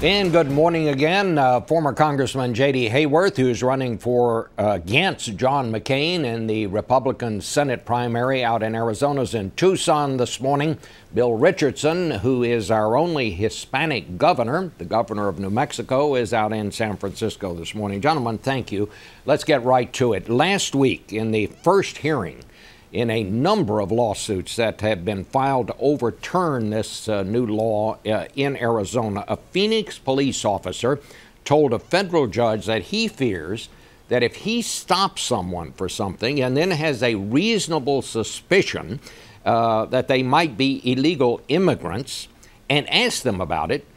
And good morning again. Former Congressman J.D. Hayworth, who's running for against John McCain in the Republican Senate primary out in Arizona, is in Tucson this morning. Bill Richardson, who is our only Hispanic governor, the governor of New Mexico, is out in San Francisco this morning. Gentlemen, thank you. Let's get right to it. Last week, in the first hearing in a number of lawsuits that have been filed to overturn this new law in Arizona, a Phoenix police officer told a federal judge that he fears that if he stops someone for something and then has a reasonable suspicion that they might be illegal immigrants and asks them about it,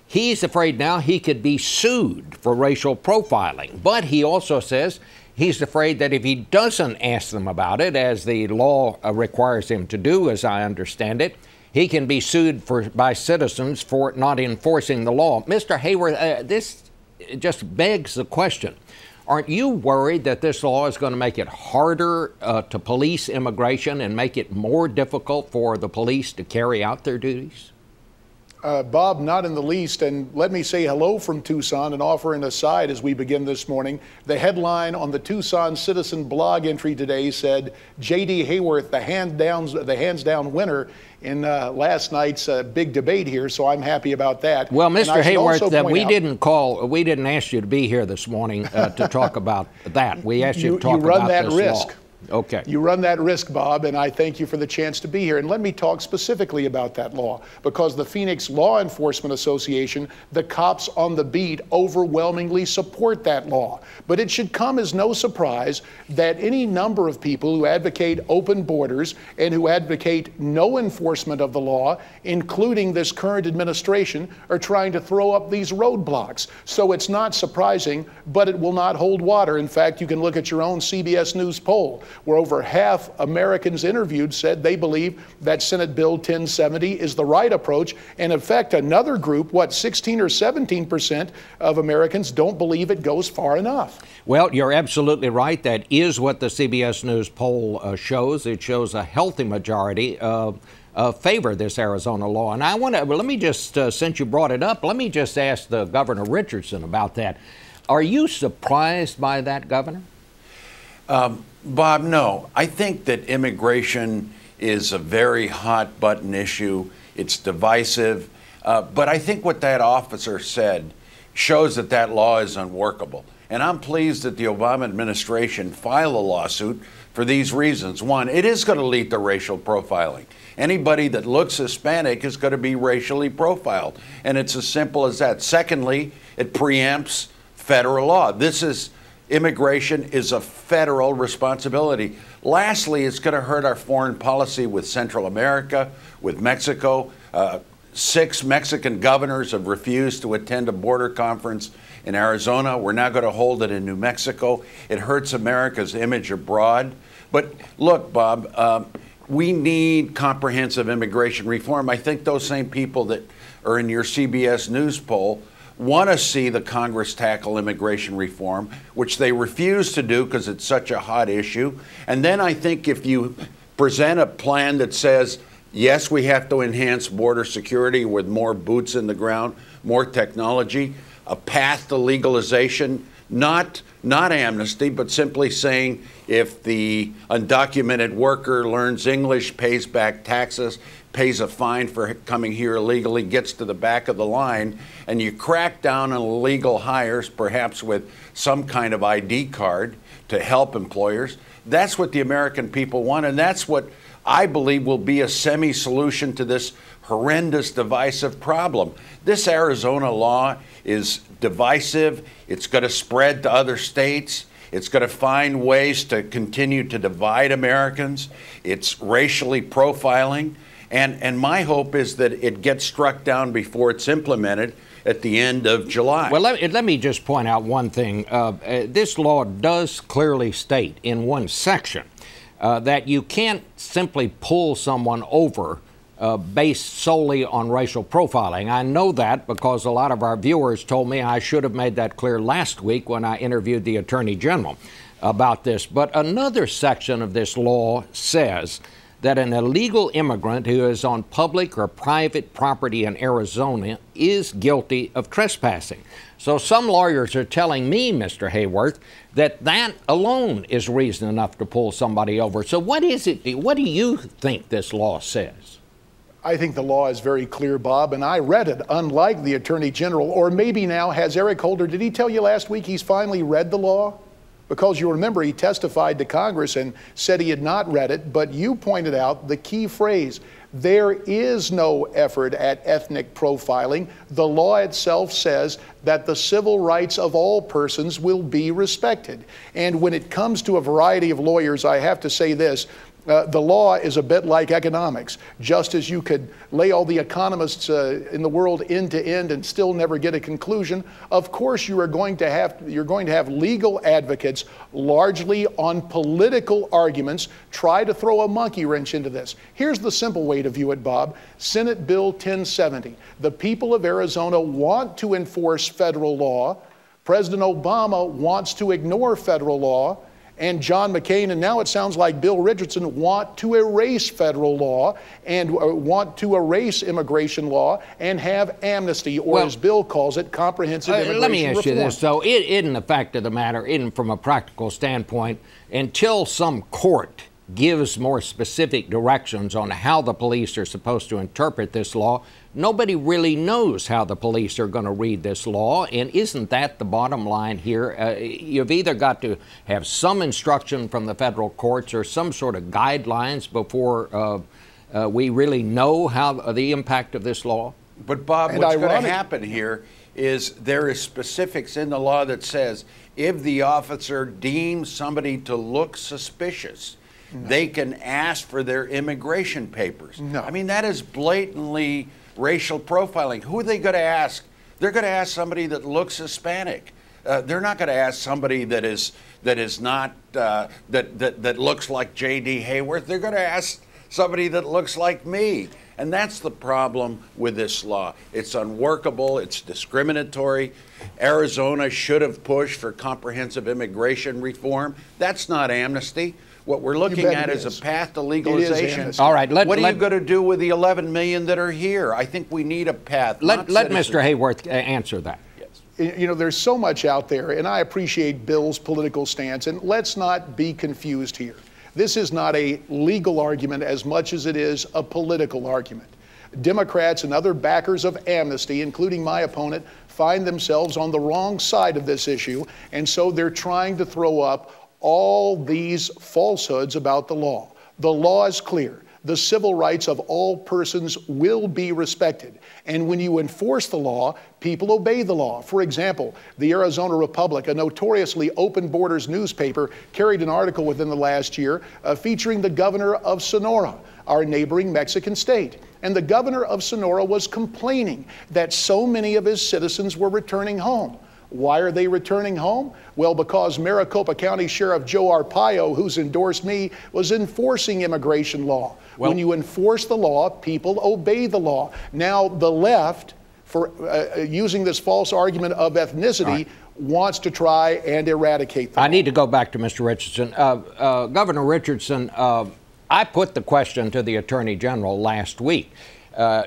he's afraid now he could be sued for racial profiling. But he also says he's afraid that if he doesn't ask them about it, as the law requires him to do, as I understand it, he can be sued by citizens for not enforcing the law. Mr. Hayworth, this just begs the question. Aren't you worried that this law is going to make it harder to police immigration and make it more difficult for the police to carry out their duties? Bob, not in the least. And let me say hello from Tucson and offer an aside as we begin this morning. The headline on the Tucson Citizen blog entry today said, J.D. Hayworth, the hands down winner in last night's big debate here. So I'm happy about that. Well, Mr. Hayworth, that we didn't ask you to be here this morning to talk about that. We asked you to talk about this law. You run that risk. Okay. You run that risk, Bob, and I thank you for the chance to be here. And let me talk specifically about that law, because the Phoenix Law Enforcement Association, the cops on the beat, overwhelmingly support that law. But it should come as no surprise that any number of people who advocate open borders and who advocate no enforcement of the law, including this current administration, are trying to throw up these roadblocks. So it's not surprising, but it will not hold water. In fact, you can look at your own CBS News poll, where over half Americans interviewed said they believe that Senate Bill 1070 is the right approach. And in fact, another group, 16 or 17% of Americans don't believe it goes far enough. Well, you're absolutely right. That is what the CBS News poll shows. It shows a healthy majority favor this Arizona law. And I want to, let me just, since you brought it up, let me just ask the Governor Richardson about that. Are you surprised by that, Governor? Bob, no. I think that immigration is a very hot button issue. It's divisive. But I think what that officer said shows that that law is unworkable. And I'm pleased that the Obama administration filed a lawsuit for these reasons. One, it is going to lead to racial profiling. Anybody that looks Hispanic is going to be racially profiled. And it's as simple as that. Secondly, it preempts federal law. Immigration is a federal responsibility. Lastly, it's going to hurt our foreign policy with Central America, with Mexico. 6 Mexican governors have refused to attend a border conference in Arizona. We're now going to hold it in New Mexico. It hurts America's image abroad. But look, Bob, we need comprehensive immigration reform. I think those same people that are in your CBS News poll want to see the Congress tackle immigration reform, which they refuse to do because it's such a hot issue. And then I think if you present a plan that says, yes, we have to enhance border security with more boots in the ground, more technology, a path to legalization, not amnesty, but simply saying if the undocumented worker learns English, pays back taxes, pays a fine for coming here illegally, gets to the back of the line, and you crack down on illegal hires, perhaps with some kind of ID card to help employers. That's what the American people want, and that's what I believe will be a semi-solution to this horrendous, divisive problem. This Arizona law is divisive. It's going to spread to other states. It's going to find ways to continue to divide Americans. It's racially profiling. And my hope is that it gets struck down before it's implemented at the end of July. Well, let me just point out one thing. This law does clearly state in one section that you can't simply pull someone over based solely on racial profiling. I know that because a lot of our viewers told me I should have made that clear last week when I interviewed the Attorney General about this. But another section of this law says that an illegal immigrant who is on public or private property in Arizona is guilty of trespassing. So some lawyers are telling me, Mr. Hayworth, that that alone is reason enough to pull somebody over. So what is it? What do you think this law says? I think the law is very clear, Bob, and I read it, unlike the Attorney General. Or maybe now, has Eric Holder, did he tell you last week he's finally read the law? Because you remember he testified to Congress and said he had not read it, but you pointed out the key phrase: there is no effort at ethnic profiling. The law itself says that the civil rights of all persons will be respected. And when it comes to a variety of lawyers, I have to say this. The law is a bit like economics. Just as you could lay all the economists in the world end to end and still never get a conclusion, of course you're going to have legal advocates largely on political arguments try to throw a monkey wrench into this. Here's the simple way to view it, Bob. Senate Bill 1070. The people of Arizona want to enforce federal law. President Obama wants to ignore federal law. And John McCain, and now it sounds like Bill Richardson, want to erase federal law and want to erase immigration law and have amnesty, or as Bill calls it, comprehensive immigration reform. Let me ask you this, though. It isn't the fact of the matter, isn't from a practical standpoint, until some court gives more specific directions on how the police are supposed to interpret this law, nobody really knows how the police are going to read this law. And isn't that the bottom line here? You've either got to have some instruction from the federal courts or some sort of guidelines before we really know how the impact of this law. But Bob, what's going to happen here is there is specifics in the law that says if the officer deems somebody to look suspicious, they can ask for their immigration papers. I mean, that is blatantly racial profiling. Who are they going to ask? They're going to ask somebody that looks Hispanic. They're not going to ask somebody that looks like J.D. Hayworth. They're going to ask somebody that looks like me. And that's the problem with this law. It's unworkable. It's discriminatory. Arizona should have pushed for comprehensive immigration reform. That's not amnesty. What we're looking at is a path to legalization. All right. What are you going to do with the 11 million that are here? I think we need a path. Let Mr. Hayworth answer that. Yes. You know, there's so much out there, and I appreciate Bill's political stance, and let's not be confused here. This is not a legal argument as much as it is a political argument. Democrats and other backers of amnesty, including my opponent, find themselves on the wrong side of this issue, and so they're trying to throw up all these falsehoods about the law. The law is clear. The civil rights of all persons will be respected. And when you enforce the law, people obey the law. For example, the Arizona Republic, a notoriously open borders newspaper, carried an article within the last year featuring the governor of Sonora, our neighboring Mexican state. And the governor of Sonora was complaining that so many of his citizens were returning home. Why are they returning home? Well, because Maricopa County Sheriff Joe Arpaio, who's endorsed me, was enforcing immigration law. When you enforce the law, people obey the law. Now, the left, for using this false argument of ethnicity, wants to try and eradicate the law. I need to go back to Mr. Richardson. Governor Richardson, I put the question to the Attorney General last week.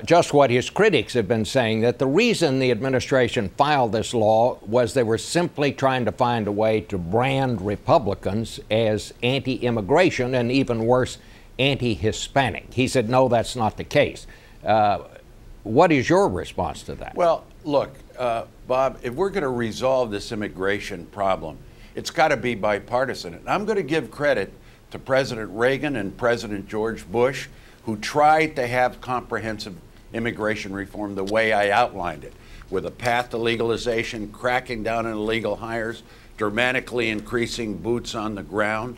Just what his critics have been saying, that the reason the administration filed this law was they were simply trying to find a way to brand Republicans as anti-immigration and even worse, anti-Hispanic. He said, no, that's not the case. What is your response to that? Well, look, Bob, if we're going to resolve this immigration problem, it's got to be bipartisan. And I'm going to give credit to President Reagan and President George Bush, who tried to have comprehensive immigration reform the way I outlined it, with a path to legalization, cracking down on illegal hires, dramatically increasing boots on the ground.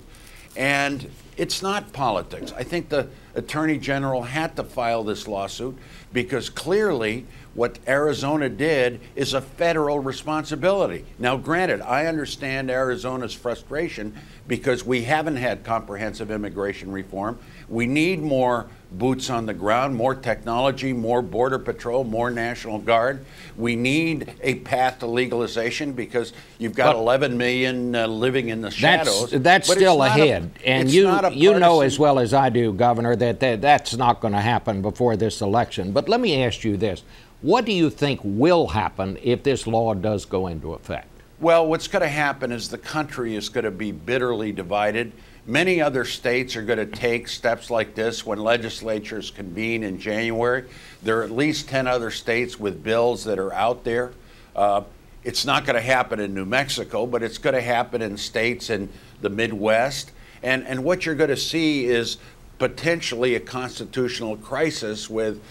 And it's not politics. I think the Attorney General had to file this lawsuit because clearly what Arizona did is a federal responsibility. Now, granted, I understand Arizona's frustration because we haven't had comprehensive immigration reform. We need more boots on the ground, more technology, more Border Patrol, more National Guard. We need a path to legalization because you've got 11 million living in the shadows. That's still ahead. And it's not you know as well as I do, Governor, that's not going to happen before this election. But let me ask you this. What do you think will happen if this law does go into effect? Well, what's going to happen is the country is going to be bitterly divided. Many other states are going to take steps like this when legislatures convene in January. There are at least 10 other states with bills that are out there. It's not going to happen in New Mexico, but it's going to happen in states in the Midwest. And what you're going to see is potentially a constitutional crisis with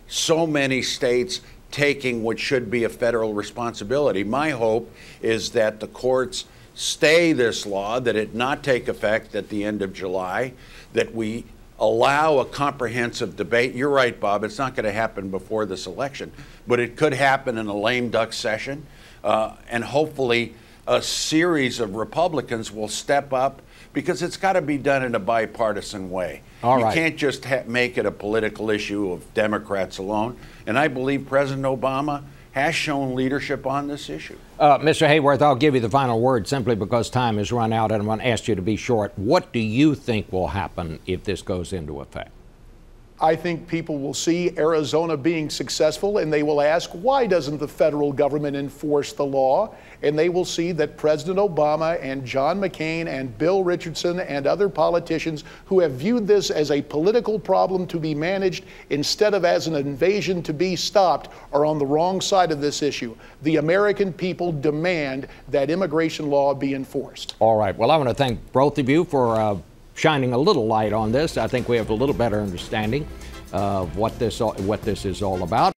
so many states taking what should be a federal responsibility. My hope is that the courts stay this law, that it not take effect at the end of July, that we allow a comprehensive debate. You're right, Bob, it's not going to happen before this election, but it could happen in a lame duck session, and hopefully a series of Republicans will step up, because it's got to be done in a bipartisan way. All right. You can't just make it a political issue of Democrats alone. And I believe President Obama has shown leadership on this issue. Mr. Hayworth, I'll give you the final word simply because time has run out, and I'm going to ask you to be short. What do you think will happen if this goes into effect? I think people will see Arizona being successful, and they will ask, why doesn't the federal government enforce the law? And they will see that President Obama and John McCain and Bill Richardson and other politicians who have viewed this as a political problem to be managed instead of as an invasion to be stopped are on the wrong side of this issue. The American people demand that immigration law be enforced. All right. Well, I want to thank both of you for shining a little light on this. I think we have a little better understanding of what this is all about.